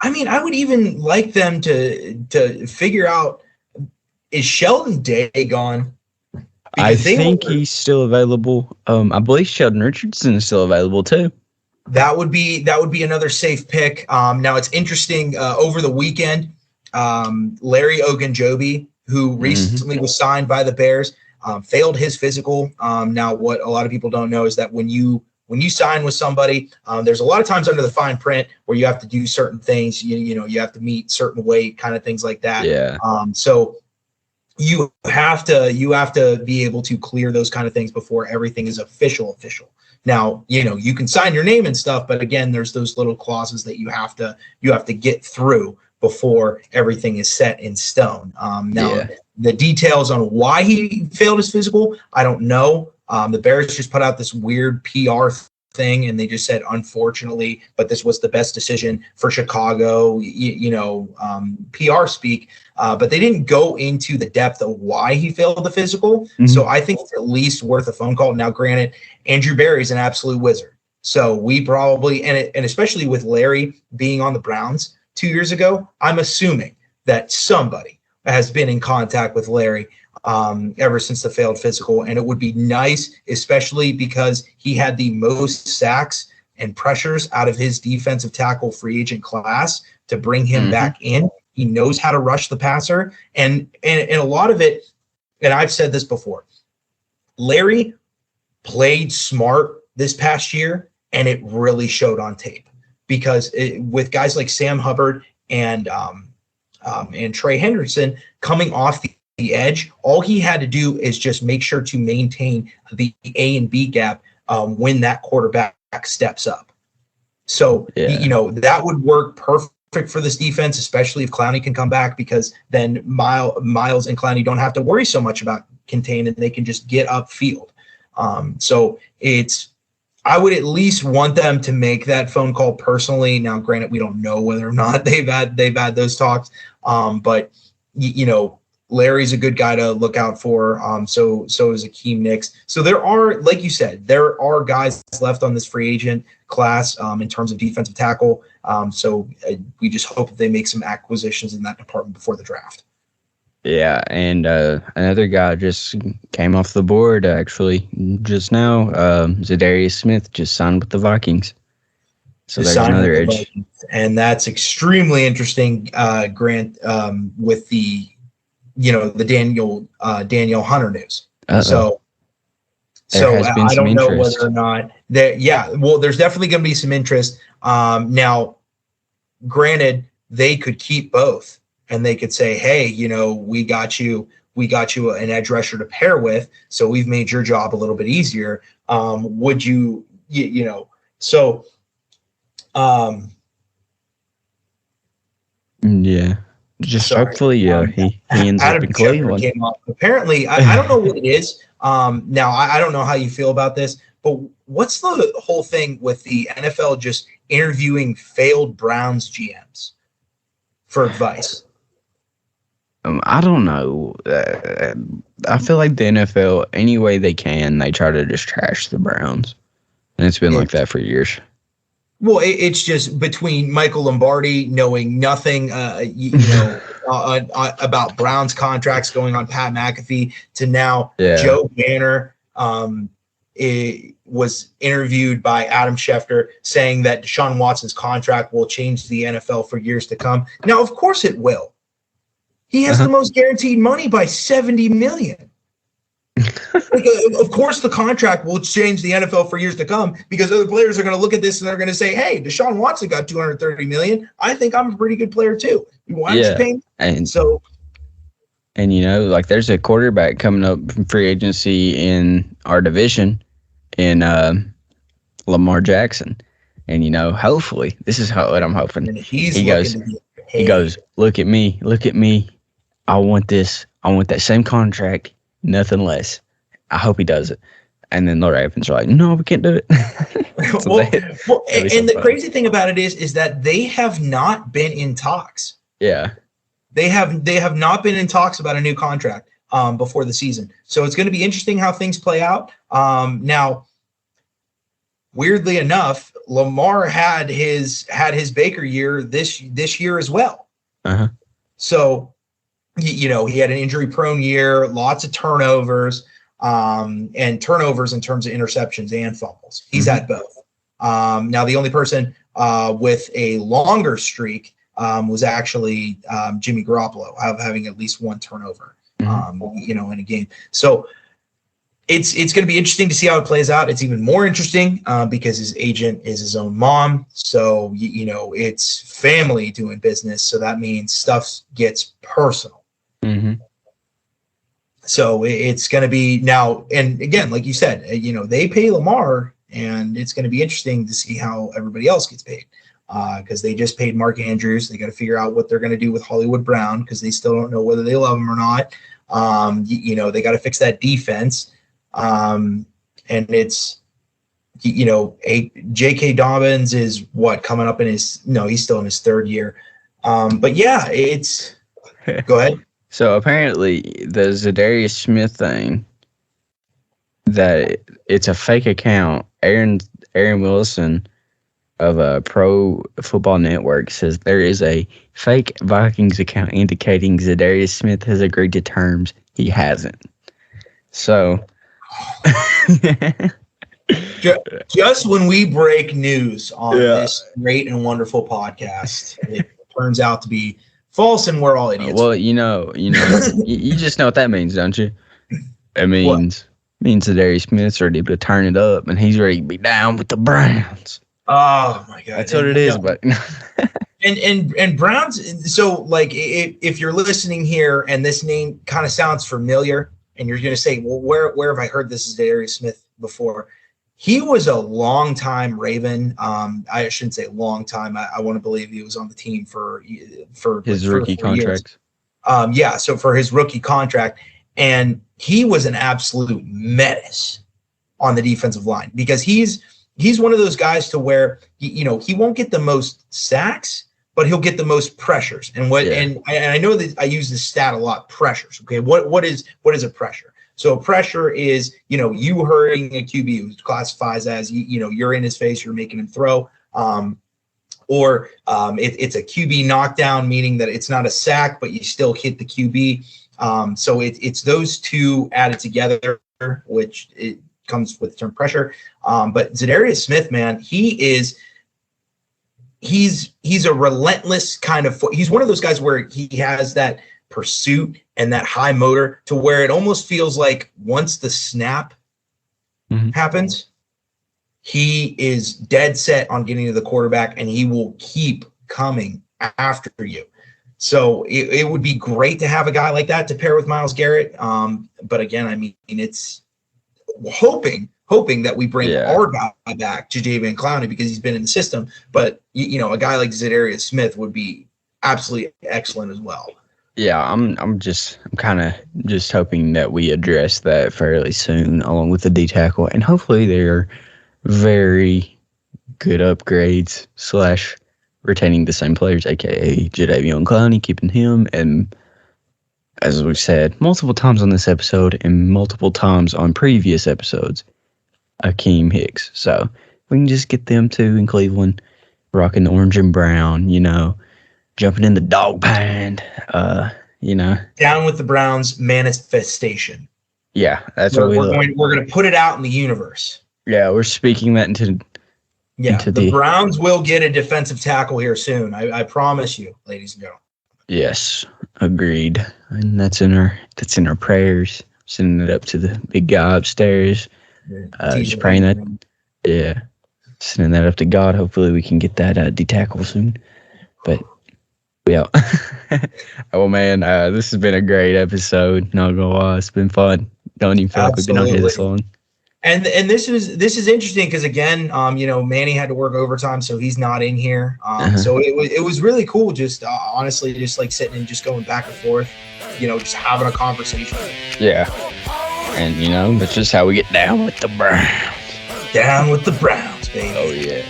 I mean, I would even like them to figure out, is Sheldon Day gone? I think he's still available. I believe Sheldon Richardson is still available too. That would be another safe pick. Now it's interesting. Over the weekend, Larry Ogunjobi, who recently was signed by the Bears, failed his physical. Now, what a lot of people don't know is that when you sign with somebody, there's a lot of times under the fine print where you have to do certain things. You know, you have to meet certain weight, kind of things like that. Yeah. So you have to be able to clear those kind of things before everything is official. Now, you know, you can sign your name and stuff, but again, there's those little clauses that you have to get through before everything is set in stone. The details on why he failed his physical, I don't know. The Bears just put out this weird PR thing, and they just said, unfortunately, but this was the best decision for Chicago, PR speak. But they didn't go into the depth of why he failed the physical. So I think it's at least worth a phone call. Now, granted, Andrew Berry's an absolute wizard. So we probably, and especially with Larry being on the Browns 2 years ago, I'm assuming that somebody has been in contact with Larry ever since the failed physical. And it would be nice, especially because he had the most sacks and pressures out of his defensive tackle free agent class, to bring him back in. He knows how to rush the passer. And a lot of it, and I've said this before, Larry played smart this past year, and it really showed on tape, because with guys like Sam Hubbard and Trey Hendrickson coming off the edge, all he had to do is just make sure to maintain the A and B gap when that quarterback steps up. So, that would work perfect for this defense, especially if Clowney can come back, because then Miles and Clowney don't have to worry so much about containing. They can just get upfield. So I would at least want them to make that phone call personally. Now, granted, we don't know whether or not they've had those talks, but Larry's a good guy to look out for. So is Akeem Nicks. So there are, like you said, there are guys left on this free agent class in terms of defensive tackle. So we just hope that they make some acquisitions in that department before the draft. Yeah, and another guy just came off the board actually just now. Zadarius Smith just signed with the Vikings. So there's another edge. And that's extremely interesting, Grant, with the Daniel Hunter news. So I don't know whether or not that. Yeah, well, there's definitely going to be some interest. Now, granted, they could keep both, and they could say, hey, we got you we got you an edge rusher to pair with, so we've made your job a little bit easier. Would you, you know, so Yeah. Just sorry. hopefully, he ends up Adam in Schefter Cleveland. came up. Apparently, I don't know what it is. Now, I don't know how you feel about this, but what's the whole thing with the NFL just interviewing failed Browns GMs for advice? I don't know. I feel like the NFL, any way they can, they try to just trash the Browns, and it's been like that for years. Well, it's just between Michael Lombardi knowing nothing, about Browns contracts going on Pat McAfee to now Joe Banner was interviewed by Adam Schefter saying that Deshaun Watson's contract will change the NFL for years to come. Now, of course it will. He has the most guaranteed money by $70 million. Of course, the contract will change the NFL for years to come because other players are going to look at this and they're going to say, "Hey, Deshaun Watson got $230 million. I think I'm a pretty good player too. Why don't you pay me?" And so, and like there's a quarterback coming up from free agency in our division, in Lamar Jackson, and hopefully this is what I'm hoping. He goes, look at me. I want this. I want that same contract, nothing less. I hope he does it. And then the Ravens are like, no, we can't do it. The crazy thing about it is that they have not been in talks. Yeah. They have not been in talks about a new contract before the season. So it's going to be interesting how things play out. Now, weirdly enough, Lamar had his Baker year this year as well. Uh-huh. So, he had an injury-prone year, lots of turnovers, and turnovers in terms of interceptions and fumbles. He's had both. Now, the only person with a longer streak was actually Jimmy Garoppolo, having at least one turnover, in a game. So it's going to be interesting to see how it plays out. It's even more interesting because his agent is his own mom. So, it's family doing business. So that means stuff gets personal. Mm-hmm. So it's going to be now, and again, like you said, they pay Lamar, and it's going to be interesting to see how everybody else gets paid because they just paid Mark Andrews. They got to figure out what they're going to do with Hollywood Brown because they still don't know whether they love him or not. They got to fix that defense, and it's J.K. Dobbins is coming up in he's still in his third year, but yeah, it's go ahead. So apparently the Zadarius Smith thing, that it's a fake account. Aaron Wilson of Pro Football Network says there is a fake Vikings account indicating Zadarius Smith has agreed to terms. He hasn't. So just when we break news on this great and wonderful podcast, it turns out to be false, and we're all idiots. Well, you just know what that means, don't you? It means Zadarius Smith's ready to turn it up, and he's ready to be down with the Browns. Oh my God, that's what it is. But and Browns. So, like, if you're listening here and this name kind of sounds familiar, and you're going to say, "Well, where have I heard this Zadarius Smith before?" He was a long-time Raven. I shouldn't say long time. I want to believe he was on the team for his rookie contract. So for his rookie contract, and he was an absolute menace on the defensive line because he's one of those guys to where he won't get the most sacks, but he'll get the most pressures. And I know that I use this stat a lot. Pressures. Okay, what is a pressure? So pressure is, you hurting a QB who classifies as, you're in his face, you're making him throw. Or it's a QB knockdown, meaning that it's not a sack, but you still hit the QB. So it's those two added together, which it comes with the term pressure. But Zadarius Smith, man, he's a relentless kind of – he's one of those guys where he has that – pursuit and that high motor to where it almost feels like once the snap happens, he is dead set on getting to the quarterback and he will keep coming after you. So it would be great to have a guy like that to pair with Myles Garrett. But again, I mean, it's hoping that we bring our guy back, Jadeveon Clowney, because he's been in the system. But, a guy like Zadarius Smith would be absolutely excellent as well. Yeah, I'm kind of just hoping that we address that fairly soon, along with the D tackle, and hopefully they're very good upgrades / retaining the same players, aka Jadeveon Clowney, keeping him, and as we've said multiple times on this episode and multiple times on previous episodes, Akeem Hicks. So we can just get them too in Cleveland, rocking the orange and brown, jumping in the dog pound, Down with the Browns manifestation. Yeah, that's what we're going to put it out in the universe. Yeah, we're speaking that into the Browns will get a defensive tackle here soon. I promise you, ladies and gentlemen. Yes, agreed. And that's in our prayers. Sending it up to the big guy upstairs. Just praying that. Yeah, sending that up to God. Hopefully we can get that D tackle soon. But yeah. Oh man, this has been a great episode. Not gonna lie, it's been fun. Don't even feel like we've been on here this long. And this is interesting because again, Manny had to work overtime, so he's not in here. So it was really cool. Just honestly, just like sitting and just going back and forth, just having a conversation. Yeah, and that's just how we get down with the Browns. Down with the Browns, baby. Oh yeah,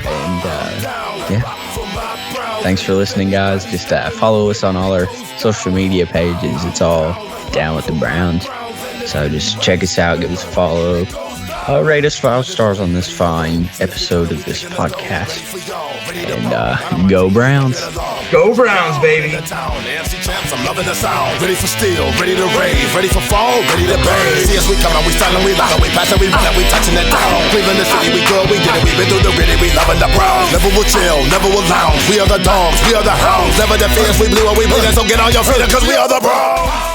and yeah. Thanks for listening, guys. Just follow us on all our social media pages. It's all Down with the Browns. So just check us out, give us a follow, rate us 5 stars on this fine episode of this podcast, and go Browns. Go Browns, baby. I'm loving the sound. Ready for steel, ready to rave, ready for fall, ready to bang. See us, we coming, we styling, we loud, we passing, we running, we touching it down. Cleveland the city, we good, we did it, we been through the gritty, we loving the Browns. Never will chill, never will lounge. We are the dogs, we are the hounds. Never the fears, we blew and we bleeding, so get on your feet, cause we are the Browns.